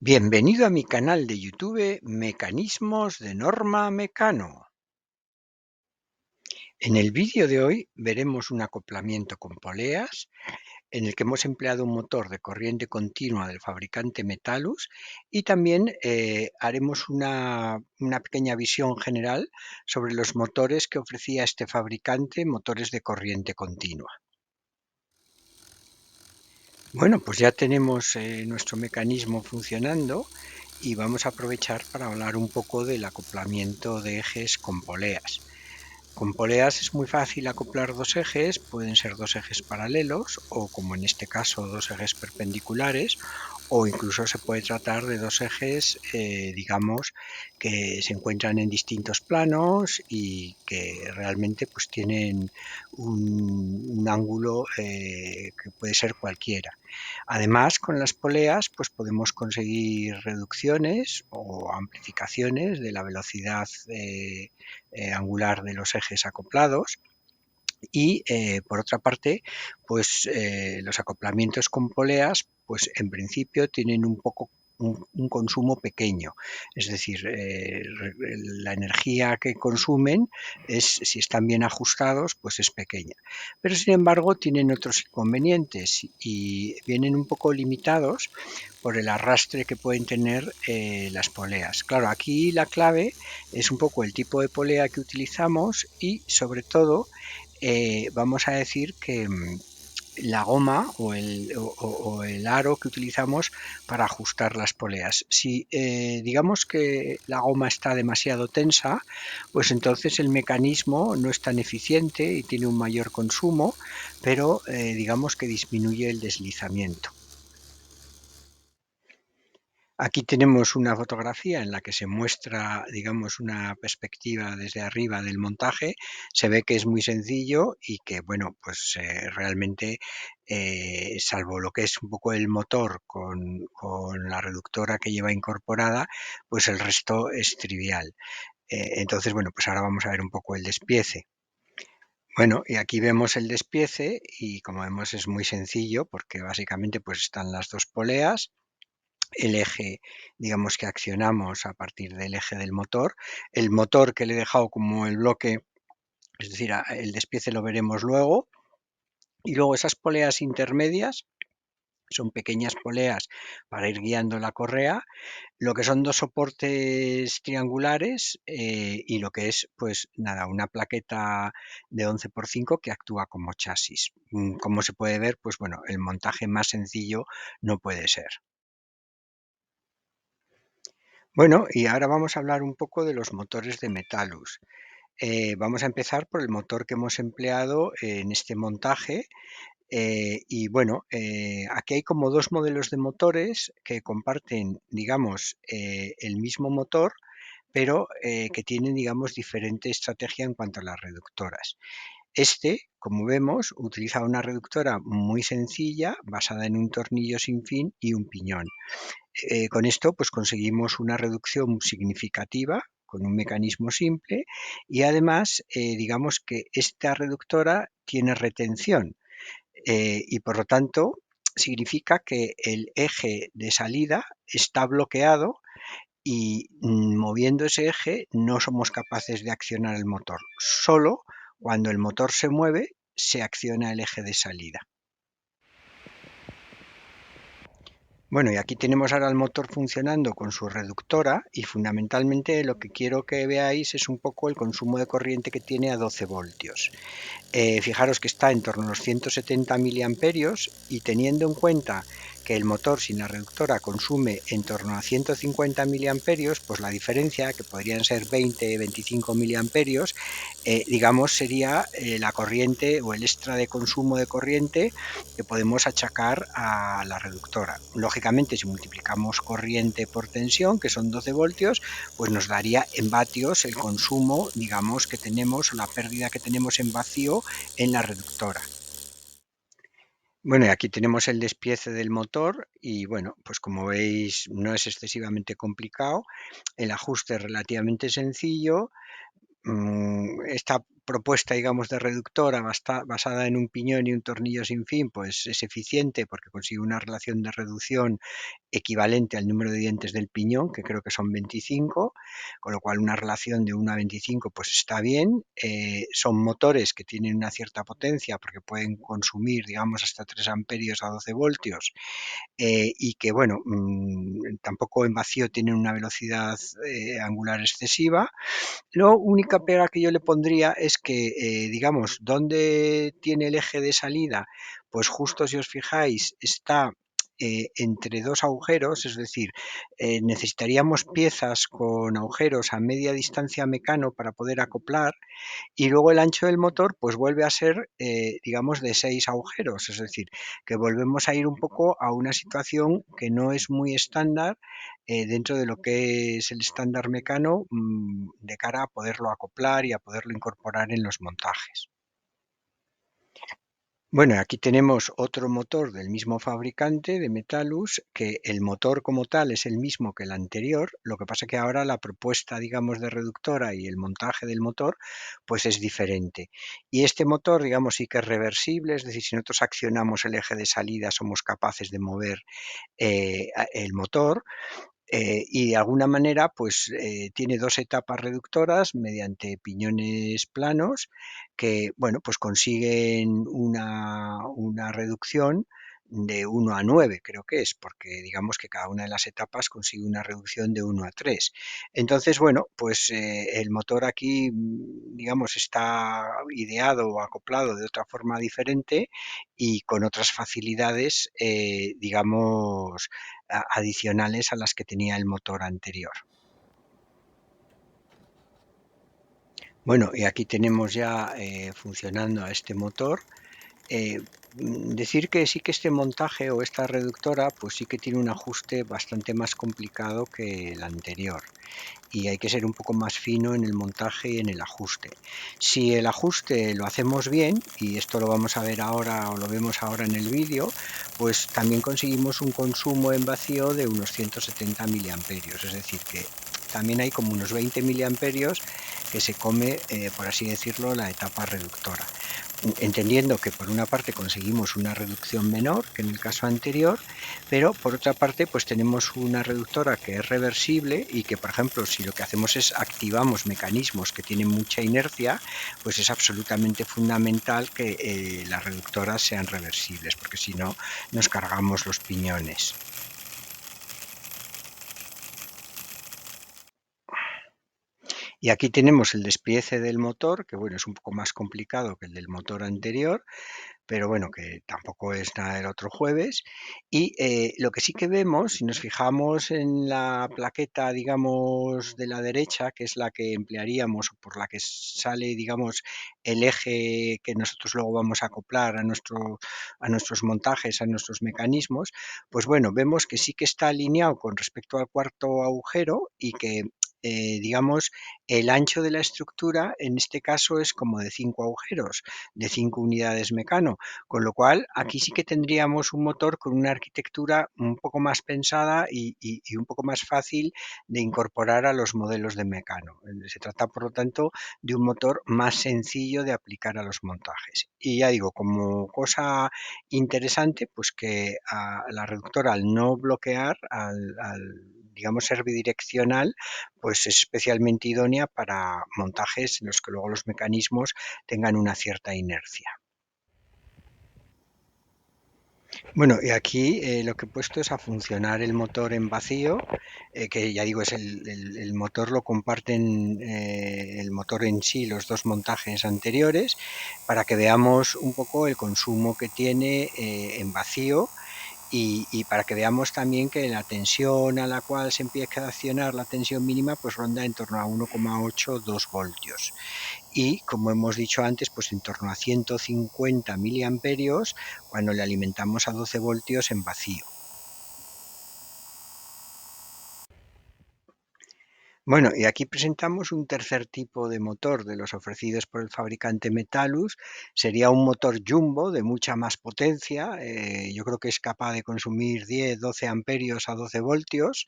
Bienvenido a mi canal de YouTube Mecanismos de Norma Mecano. En el vídeo de hoy veremos un acoplamiento con poleas en el que hemos empleado un motor de corriente continua del fabricante Metalus y también haremos una pequeña visión general sobre los motores que ofrecía este fabricante, motores de corriente continua. Bueno, pues ya tenemos nuestro mecanismo funcionando y vamos a aprovechar para hablar un poco del acoplamiento de ejes con poleas. Con poleas es muy fácil acoplar dos ejes, pueden ser dos ejes paralelos o, como en este caso, dos ejes perpendiculares, o incluso se puede tratar de dos ejes, digamos, que se encuentran en distintos planos y que realmente pues tienen un ángulo que puede ser cualquiera. Además, con las poleas pues podemos conseguir reducciones o amplificaciones de la velocidad angular de los ejes acoplados y por otra parte, pues los acoplamientos con poleas, pues en principio tienen un consumo pequeño, es decir, la energía que consumen si están bien ajustados, pues es pequeña. Pero sin embargo tienen otros inconvenientes y vienen un poco limitados por el arrastre que pueden tener las poleas. Claro, aquí la clave es un poco el tipo de polea que utilizamos y sobre todo vamos a decir que la goma o el aro que utilizamos para ajustar las poleas. Si digamos que la goma está demasiado tensa, pues entonces el mecanismo no es tan eficiente y tiene un mayor consumo, pero digamos que disminuye el deslizamiento. Aquí tenemos una fotografía en la que se muestra, digamos, una perspectiva desde arriba del montaje. Se ve que es muy sencillo y que, bueno, pues realmente, salvo lo que es un poco el motor con la reductora que lleva incorporada, pues el resto es trivial. Entonces, bueno, pues ahora vamos a ver un poco el despiece. Bueno, y aquí vemos el despiece y como vemos es muy sencillo porque básicamente pues están las dos poleas, el eje, digamos que accionamos a partir del eje del motor, el motor que le he dejado como el bloque, es decir, el despiece lo veremos luego, y luego esas poleas intermedias son pequeñas poleas para ir guiando la correa, lo que son dos soportes triangulares y lo que es, pues nada, una plaqueta de 11 por 5 que actúa como chasis. Como se puede ver, pues bueno, el montaje más sencillo no puede ser. Bueno, y ahora vamos a hablar un poco de los motores de Metalus. Vamos a empezar por el motor que hemos empleado en este montaje. Y bueno, aquí hay como dos modelos de motores que comparten, digamos, el mismo motor, pero que tienen, digamos, diferente estrategia en cuanto a las reductoras. Este, como vemos, utiliza una reductora muy sencilla, basada en un tornillo sin fin y un piñón. Con esto pues conseguimos una reducción significativa con un mecanismo simple y además digamos que esta reductora tiene retención y por lo tanto significa que el eje de salida está bloqueado y moviendo ese eje no somos capaces de accionar el motor. Solo cuando el motor se mueve se acciona el eje de salida. Bueno, y aquí tenemos ahora el motor funcionando con su reductora y fundamentalmente lo que quiero que veáis es un poco el consumo de corriente que tiene a 12 voltios. Fijaros que está en torno a los 170 miliamperios y teniendo en cuenta que el motor sin la reductora consume en torno a 150 miliamperios, pues la diferencia, que podrían ser 20, 25 miliamperios, digamos sería la corriente o el extra de consumo de corriente que podemos achacar a la reductora. Lógicamente, si multiplicamos corriente por tensión, que son 12 voltios, pues nos daría en vatios el consumo, digamos, que tenemos, o la pérdida que tenemos en vacío en la reductora. Bueno, y aquí tenemos el despiece del motor y bueno, pues como veis no es excesivamente complicado, el ajuste es relativamente sencillo. Esta propuesta, digamos, de reductora basada en un piñón y un tornillo sin fin, pues es eficiente porque consigue una relación de reducción equivalente al número de dientes del piñón, que creo que son 25, con lo cual una relación de 1 a 25 pues está bien. Son motores que tienen una cierta potencia porque pueden consumir, digamos, hasta 3 amperios a 12 voltios, y que, bueno, tampoco en vacío tienen una velocidad angular excesiva. La única pega que yo le pondría es que, digamos, ¿dónde tiene el eje de salida? Pues justo, si os fijáis, está entre dos agujeros, es decir, necesitaríamos piezas con agujeros a media distancia mecano para poder acoplar, y luego el ancho del motor pues vuelve a ser, digamos, de 6 agujeros, es decir, que volvemos a ir un poco a una situación que no es muy estándar, dentro de lo que es el estándar mecano, de cara a poderlo acoplar y a poderlo incorporar en los montajes. Bueno, aquí tenemos otro motor del mismo fabricante, de Metallus, que el motor como tal es el mismo que el anterior, lo que pasa que ahora la propuesta, digamos, de reductora y el montaje del motor, pues es diferente. Y este motor, digamos, sí que es reversible, es decir, si nosotros accionamos el eje de salida, somos capaces de mover el motor, y de alguna manera, pues, tiene 2 etapas reductoras mediante piñones planos que, bueno, pues consiguen una reducción de 1 a 9, creo que es, porque digamos que cada una de las etapas consigue una reducción de 1 a 3. Entonces, bueno, pues, el motor aquí, digamos, está ideado o acoplado de otra forma diferente y con otras facilidades, digamos, adicionales a las que tenía el motor anterior. Bueno, y aquí tenemos ya funcionando a este motor. Decir que sí que este montaje o esta reductora, pues sí que tiene un ajuste bastante más complicado que el anterior, y hay que ser un poco más fino en el montaje y en el ajuste. Si el ajuste lo hacemos bien, y esto lo vamos a ver ahora o lo vemos ahora en el vídeo, pues también conseguimos un consumo en vacío de unos 170 miliamperios, es decir, que también hay como unos 20 miliamperios que se come, por así decirlo, la etapa reductora. Entendiendo que por una parte conseguimos una reducción menor que en el caso anterior, pero por otra parte pues tenemos una reductora que es reversible y que, por ejemplo, si lo que hacemos es activamos mecanismos que tienen mucha inercia, pues es absolutamente fundamental que las reductoras sean reversibles, porque si no nos cargamos los piñones. Y aquí tenemos el despiece del motor, que bueno, es un poco más complicado que el del motor anterior, pero bueno, que tampoco es nada del otro jueves. Y lo que sí que vemos, si nos fijamos en la plaqueta, digamos, de la derecha, que es la que emplearíamos, o por la que sale, digamos, el eje que nosotros luego vamos a acoplar a nuestros montajes, a nuestros mecanismos, pues bueno, vemos que sí que está alineado con respecto al cuarto agujero y que, digamos, el ancho de la estructura en este caso es como de 5 agujeros, de 5 unidades mecano, con lo cual aquí sí que tendríamos un motor con una arquitectura un poco más pensada y un poco más fácil de incorporar a los modelos de mecano. Se trata, por lo tanto, de un motor más sencillo de aplicar a los montajes. Y ya digo, como cosa interesante, pues que la reductora, al no bloquear, digamos, ser bidireccional, pues es especialmente idónea para montajes en los que luego los mecanismos tengan una cierta inercia. Bueno, y aquí lo que he puesto es a funcionar el motor en vacío, que ya digo, es el motor lo comparten, el motor en sí, los dos montajes anteriores, para que veamos un poco el consumo que tiene en vacío, y para que veamos también que la tensión a la cual se empieza a accionar la tensión mínima, pues ronda en torno a 1,8, 2 voltios. Y como hemos dicho antes, pues en torno a 150 miliamperios cuando le alimentamos a 12 voltios en vacío. Bueno, y aquí presentamos un tercer tipo de motor de los ofrecidos por el fabricante Metalus. Sería un motor jumbo de mucha más potencia. Yo creo que es capaz de consumir 10, 12 amperios a 12 voltios.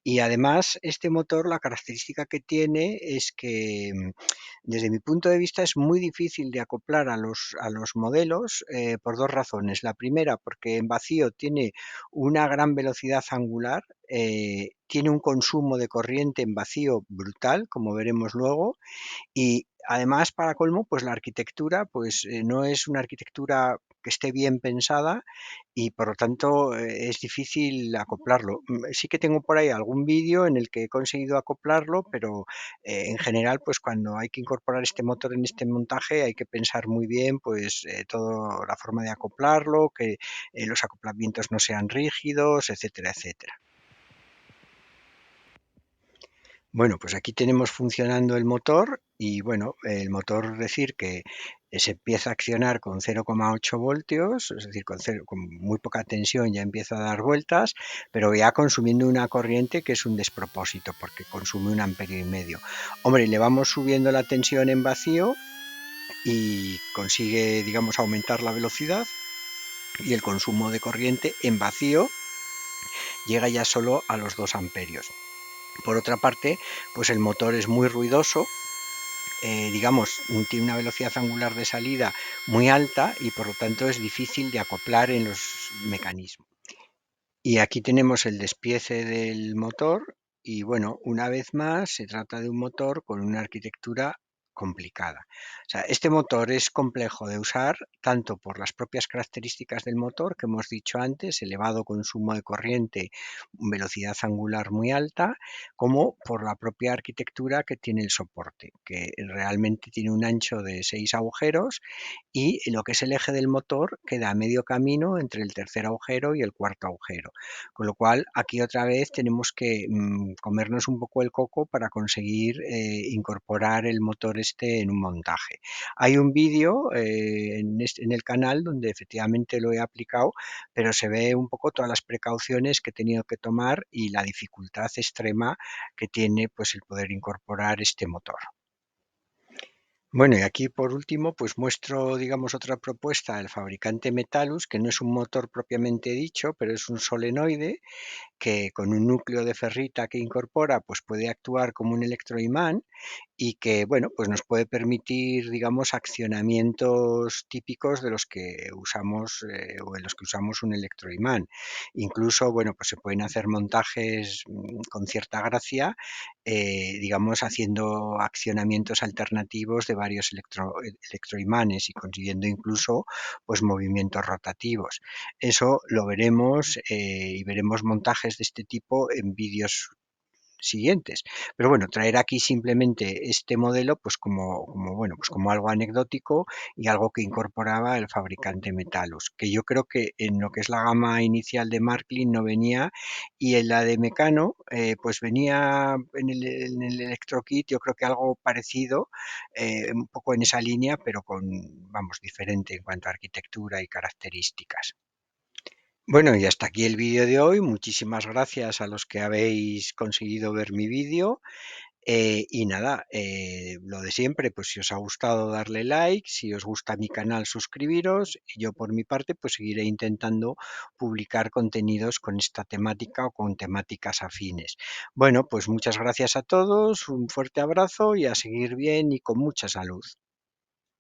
Y además, este motor, la característica que tiene es que, desde mi punto de vista, es muy difícil de acoplar a los modelos por dos razones. La primera, porque en vacío tiene una gran velocidad angular, tiene un consumo de corriente en vacío brutal, como veremos luego, y además, para colmo, pues la arquitectura, pues, no es una arquitectura que esté bien pensada y, por lo tanto, es difícil acoplarlo. Sí que tengo por ahí algún vídeo en el que he conseguido acoplarlo, pero, en general, pues, cuando hay que incorporar este motor en este montaje, hay que pensar muy bien, pues, todo la forma de acoplarlo, que, los acoplamientos no sean rígidos, etcétera, etcétera. Bueno, pues aquí tenemos funcionando el motor y bueno, el motor decir que se empieza a accionar con 0,8 voltios, es decir, con muy poca tensión ya empieza a dar vueltas, pero ya consumiendo una corriente que es un despropósito porque consume 1,5 amperes. Hombre, le vamos subiendo la tensión en vacío y consigue, digamos, aumentar la velocidad y el consumo de corriente en vacío llega ya solo a los 2 amperios. Por otra parte, pues el motor es muy ruidoso, digamos, tiene una velocidad angular de salida muy alta y por lo tanto es difícil de acoplar en los mecanismos. Y aquí tenemos el despiece del motor y bueno, una vez más se trata de un motor con una arquitectura complicada. O sea, este motor es complejo de usar tanto por las propias características del motor que hemos dicho antes, elevado consumo de corriente, velocidad angular muy alta, como por la propia arquitectura que tiene el soporte, que realmente tiene un ancho de 6 agujeros y lo que es el eje del motor queda a medio camino entre el tercer agujero y el cuarto agujero. Con lo cual, aquí otra vez tenemos que comernos un poco el coco para conseguir incorporar el motor este en un montaje. Hay un vídeo en el canal donde efectivamente lo he aplicado, pero se ve un poco todas las precauciones que he tenido que tomar y la dificultad extrema que tiene pues el poder incorporar este motor. Bueno, y aquí por último, pues muestro, digamos, otra propuesta del fabricante Metalus, que no es un motor propiamente dicho, pero es un solenoide que con un núcleo de ferrita que incorpora, pues puede actuar como un electroimán y que, bueno, pues nos puede permitir, digamos, accionamientos típicos de los que usamos o en los que usamos un electroimán. Incluso, bueno, pues se pueden hacer montajes con cierta gracia, digamos, haciendo accionamientos alternativos de varios electroimanes y consiguiendo incluso, pues, movimientos rotativos. Eso lo veremos y veremos montajes de este tipo en vídeos siguientes. Pero bueno, traer aquí simplemente este modelo, pues bueno, pues como algo anecdótico y algo que incorporaba el fabricante Metalus, que yo creo que en lo que es la gama inicial de Marklin no venía y en la de Mecano, pues venía en el Electro Kit, yo creo que algo parecido, un poco en esa línea, pero vamos, diferente en cuanto a arquitectura y características. Bueno, y hasta aquí el vídeo de hoy. Muchísimas gracias a los que habéis conseguido ver mi vídeo. Y nada, lo de siempre, pues si os ha gustado darle like, si os gusta mi canal suscribiros y yo por mi parte pues seguiré intentando publicar contenidos con esta temática o con temáticas afines. Bueno, pues muchas gracias a todos, un fuerte abrazo y a seguir bien y con mucha salud.